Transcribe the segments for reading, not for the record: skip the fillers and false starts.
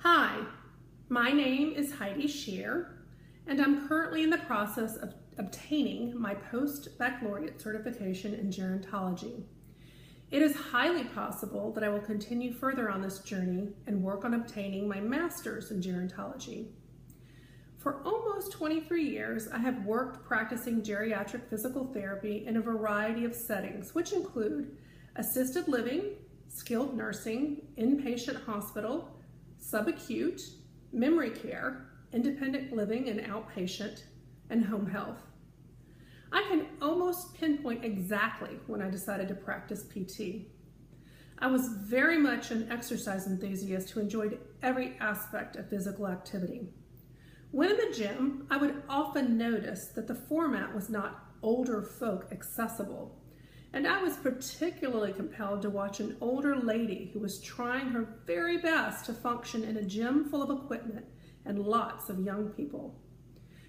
Hi, my name is Heidi Scheer, and I'm currently in the process of obtaining my post-baccalaureate certification in gerontology. It is highly possible that I will continue further on this journey and work on obtaining my master's in gerontology. For almost 23 years, I have worked practicing geriatric physical therapy in a variety of settings, which include assisted living, skilled nursing, inpatient hospital, subacute, memory care, independent living and outpatient, and home health. I can almost pinpoint exactly when I decided to practice PT. I was very much an exercise enthusiast who enjoyed every aspect of physical activity. When in the gym, I would often notice that the format was not older folk accessible, and I was particularly compelled to watch an older lady who was trying her very best to function in a gym full of equipment and lots of young people.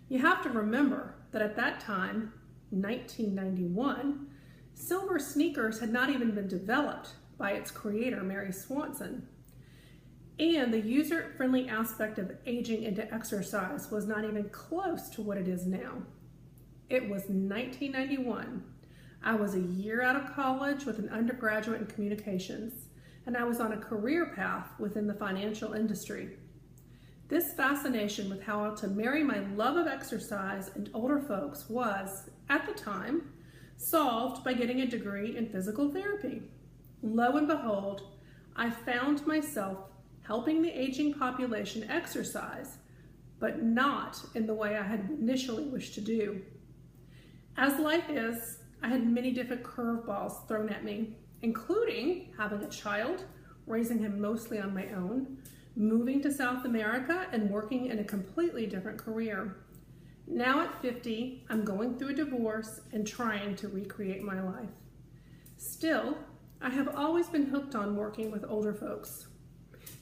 You have to remember that at that time, 1991, silver sneakers had not even been developed by its creator, Mary Swanson. And the user-friendly aspect of aging into exercise was not even close to what it is now. It was 1991. I was a year out of college with an undergraduate in communications, and I was on a career path within the financial industry. This fascination with how to marry my love of exercise and older folks was, at the time, solved by getting a degree in physical therapy. Lo and behold, I found myself helping the aging population exercise, but not in the way I had initially wished to do. As life is, I had many different curveballs thrown at me, including having a child, raising him mostly on my own, moving to South America, and working in a completely different career. Now at 50, I'm going through a divorce and trying to recreate my life. Still, I have always been hooked on working with older folks.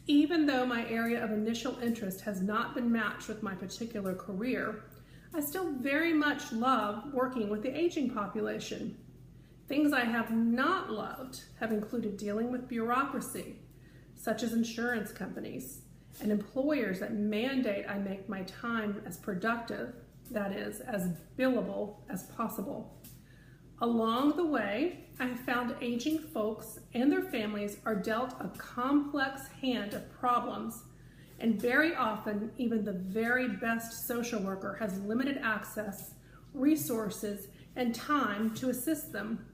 Even though my area of initial interest has not been matched with my particular career, I still very much love working with the aging population. Things I have not loved have included dealing with bureaucracy, such as insurance companies, and employers that mandate I make my time as productive, that is, as billable as possible. Along the way, I have found aging folks and their families are dealt a complex hand of problems, and very often, even the very best social worker has limited access, resources, and time to assist them.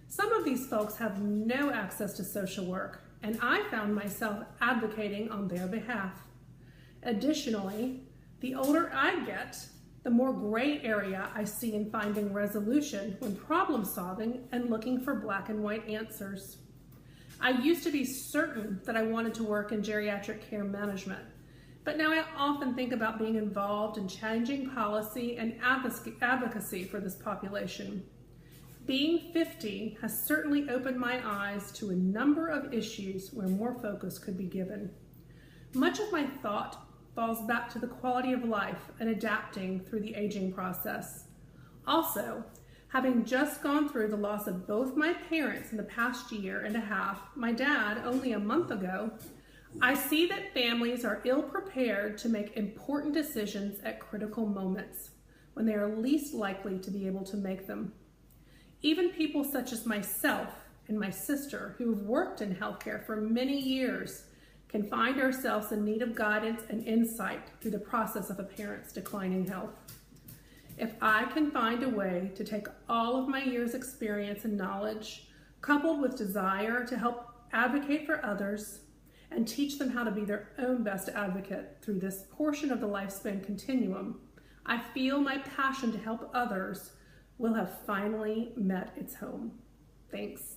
Some of these folks have no access to social work, and I found myself advocating on their behalf. Additionally, the older I get, the more gray area I see in finding resolution when problem solving and looking for black and white answers. I used to be certain that I wanted to work in geriatric care management, but now I often think about being involved in changing policy and advocacy for this population. Being 50 has certainly opened my eyes to a number of issues where more focus could be given. Much of my thought falls back to the quality of life and adapting through the aging process. Also, having just gone through the loss of both my parents in the past year and a half, my dad only a month ago, I see that families are ill-prepared to make important decisions at critical moments when they are least likely to be able to make them. Even people such as myself and my sister, who have worked in healthcare for many years, can find ourselves in need of guidance and insight through the process of a parent's declining health. If I can find a way to take all of my years' experience and knowledge, coupled with desire to help advocate for others and teach them how to be their own best advocate through this portion of the lifespan continuum, I feel my passion to help others will have finally met its home. Thanks.